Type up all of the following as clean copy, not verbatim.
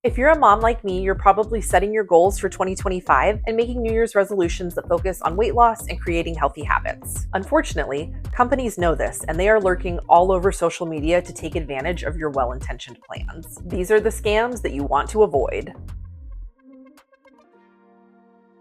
If you're a mom like me, you're probably setting your goals for 2025 and making New Year's resolutions that focus on weight loss and creating healthy habits. Unfortunately, companies know this and they are lurking all over social media to take advantage of your well-intentioned plans. These are the scams that you want to avoid.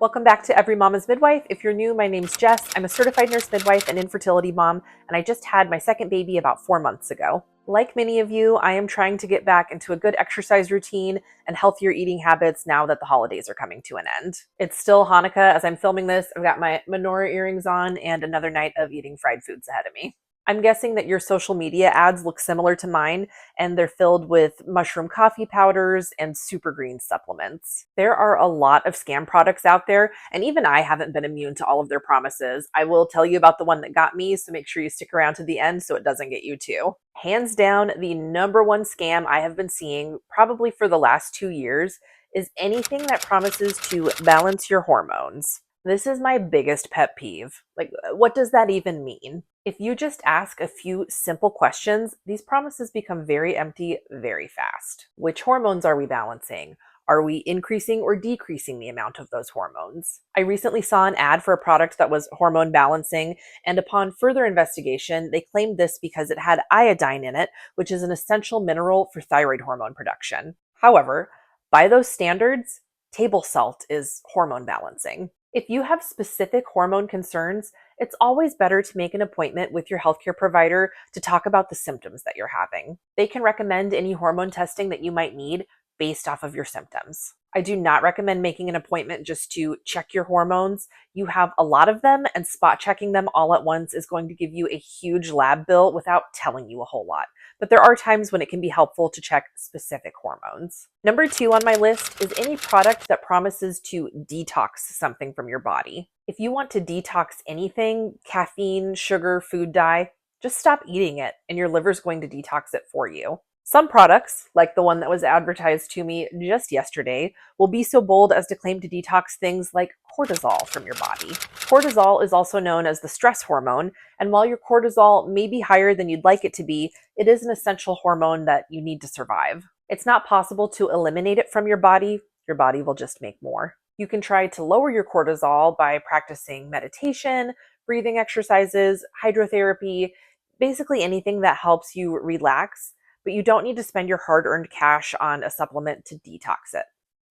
Welcome back to Every Mama's Midwife. If you're new, my name's Jess. I'm a certified nurse midwife and infertility mom, and I just had my second baby about 4 months ago. Like many of you, I am trying to get back into a good exercise routine and healthier eating habits now that the holidays are coming to an end. It's still Hanukkah as I'm filming this. I've got my menorah earrings on and another night of eating fried foods ahead of me. I'm guessing that your social media ads look similar to mine, and they're filled with mushroom coffee powders and super green supplements. There are a lot of scam products out there, and even I haven't been immune to all of their promises. I will tell you about the one that got me, so make sure you stick around to the end so it doesn't get you too. Hands down, the number one scam I have been seeing, probably for the last 2 years, is anything that promises to balance your hormones. This is my biggest pet peeve. Like, what does that even mean? If you just ask a few simple questions, these promises become very empty very fast. Which hormones are we balancing? Are we increasing or decreasing the amount of those hormones? I recently saw an ad for a product that was hormone balancing, and upon further investigation, they claimed this because it had iodine in it, which is an essential mineral for thyroid hormone production. However, by those standards, table salt is hormone balancing. If you have specific hormone concerns, it's always better to make an appointment with your healthcare provider to talk about the symptoms that you're having. They can recommend any hormone testing that you might need based off of your symptoms. I do not recommend making an appointment just to check your hormones. You have a lot of them, and spot checking them all at once is going to give you a huge lab bill without telling you a whole lot. But there are times when it can be helpful to check specific hormones. Number 2 on my list is any product that promises to detox something from your body. If you want to detox anything, caffeine, sugar, food dye, just stop eating it and your liver's going to detox it for you. Some products, like the one that was advertised to me just yesterday, will be so bold as to claim to detox things like cortisol from your body. Cortisol is also known as the stress hormone, and while your cortisol may be higher than you'd like it to be, it is an essential hormone that you need to survive. It's not possible to eliminate it from your body will just make more. You can try to lower your cortisol by practicing meditation, breathing exercises, hydrotherapy, basically anything that helps you relax, but you don't need to spend your hard-earned cash on a supplement to detox it.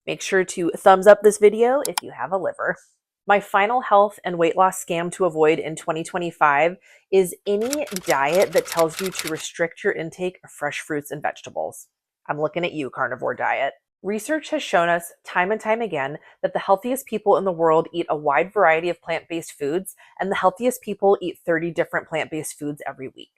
Make sure to thumbs up this video if you have a liver. My final health and weight loss scam to avoid in 2025 is any diet that tells you to restrict your intake of fresh fruits and vegetables. I'm looking at you, carnivore diet. Research has shown us time and time again that the healthiest people in the world eat a wide variety of plant-based foods, and the healthiest people eat 30 different plant-based foods every week.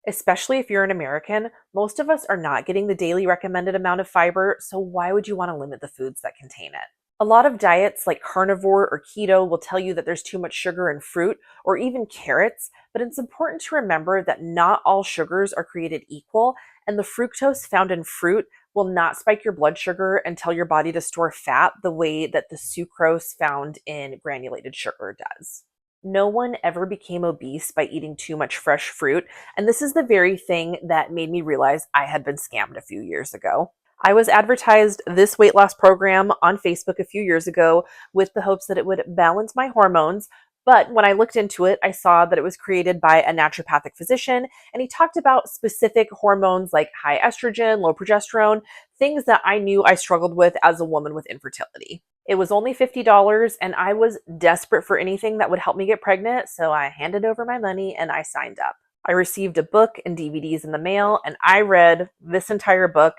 Especially if you're an American, most of us are not getting the daily recommended amount of fiber, so why would you want to limit the foods that contain it? A lot of diets like carnivore or keto will tell you that there's too much sugar in fruit or even carrots, but it's important to remember that not all sugars are created equal, and the fructose found in fruit will not spike your blood sugar and tell your body to store fat the way that the sucrose found in granulated sugar does. No one ever became obese by eating too much fresh fruit, and this is the very thing that made me realize I had been scammed a few years ago. I was advertised this weight loss program on Facebook a few years ago with the hopes that it would balance my hormones, but when I looked into it, I saw that it was created by a naturopathic physician, and he talked about specific hormones like high estrogen, low progesterone, things that I knew I struggled with as a woman with infertility. It was only $50, and I was desperate for anything that would help me get pregnant, so I handed over my money and I signed up. I received a book and DVDs in the mail, and I read this entire book,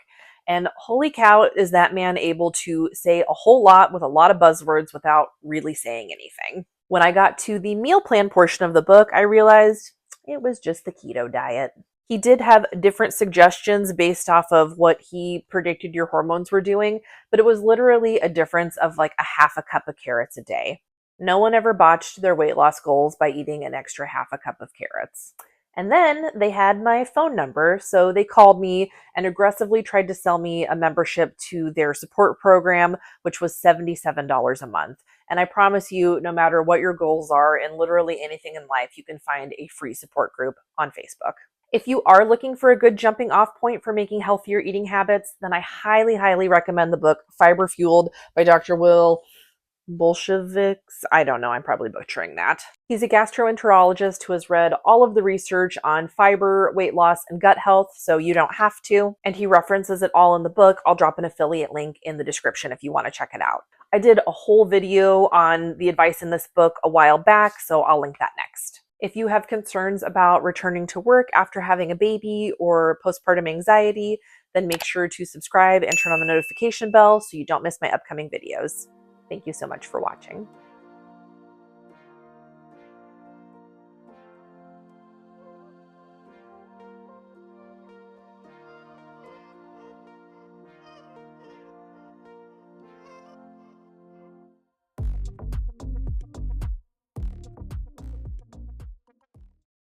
and holy cow, is that man able to say a whole lot with a lot of buzzwords without really saying anything. When I got to the meal plan portion of the book, I realized it was just the keto diet. He did have different suggestions based off of what he predicted your hormones were doing, but it was literally a difference of like a half a cup of carrots a day. No one ever botched their weight loss goals by eating an extra half a cup of carrots. And then they had my phone number, so they called me and aggressively tried to sell me a membership to their support program, which was $77 a month. And I promise you, no matter what your goals are and literally anything in life, you can find a free support group on Facebook. If you are looking for a good jumping off point for making healthier eating habits, then I highly, highly recommend the book Fiber Fueled by Dr. Will Bolsheviks. I don't know, I'm probably butchering that. He's a gastroenterologist who has read all of the research on fiber, weight loss, and gut health, so you don't have to. And he references it all in the book. I'll drop an affiliate link in the description if you want to check it out. I did a whole video on the advice in this book a while back, so I'll link that next. If you have concerns about returning to work after having a baby or postpartum anxiety, then make sure to subscribe and turn on the notification bell so you don't miss my upcoming videos. Thank you so much for watching.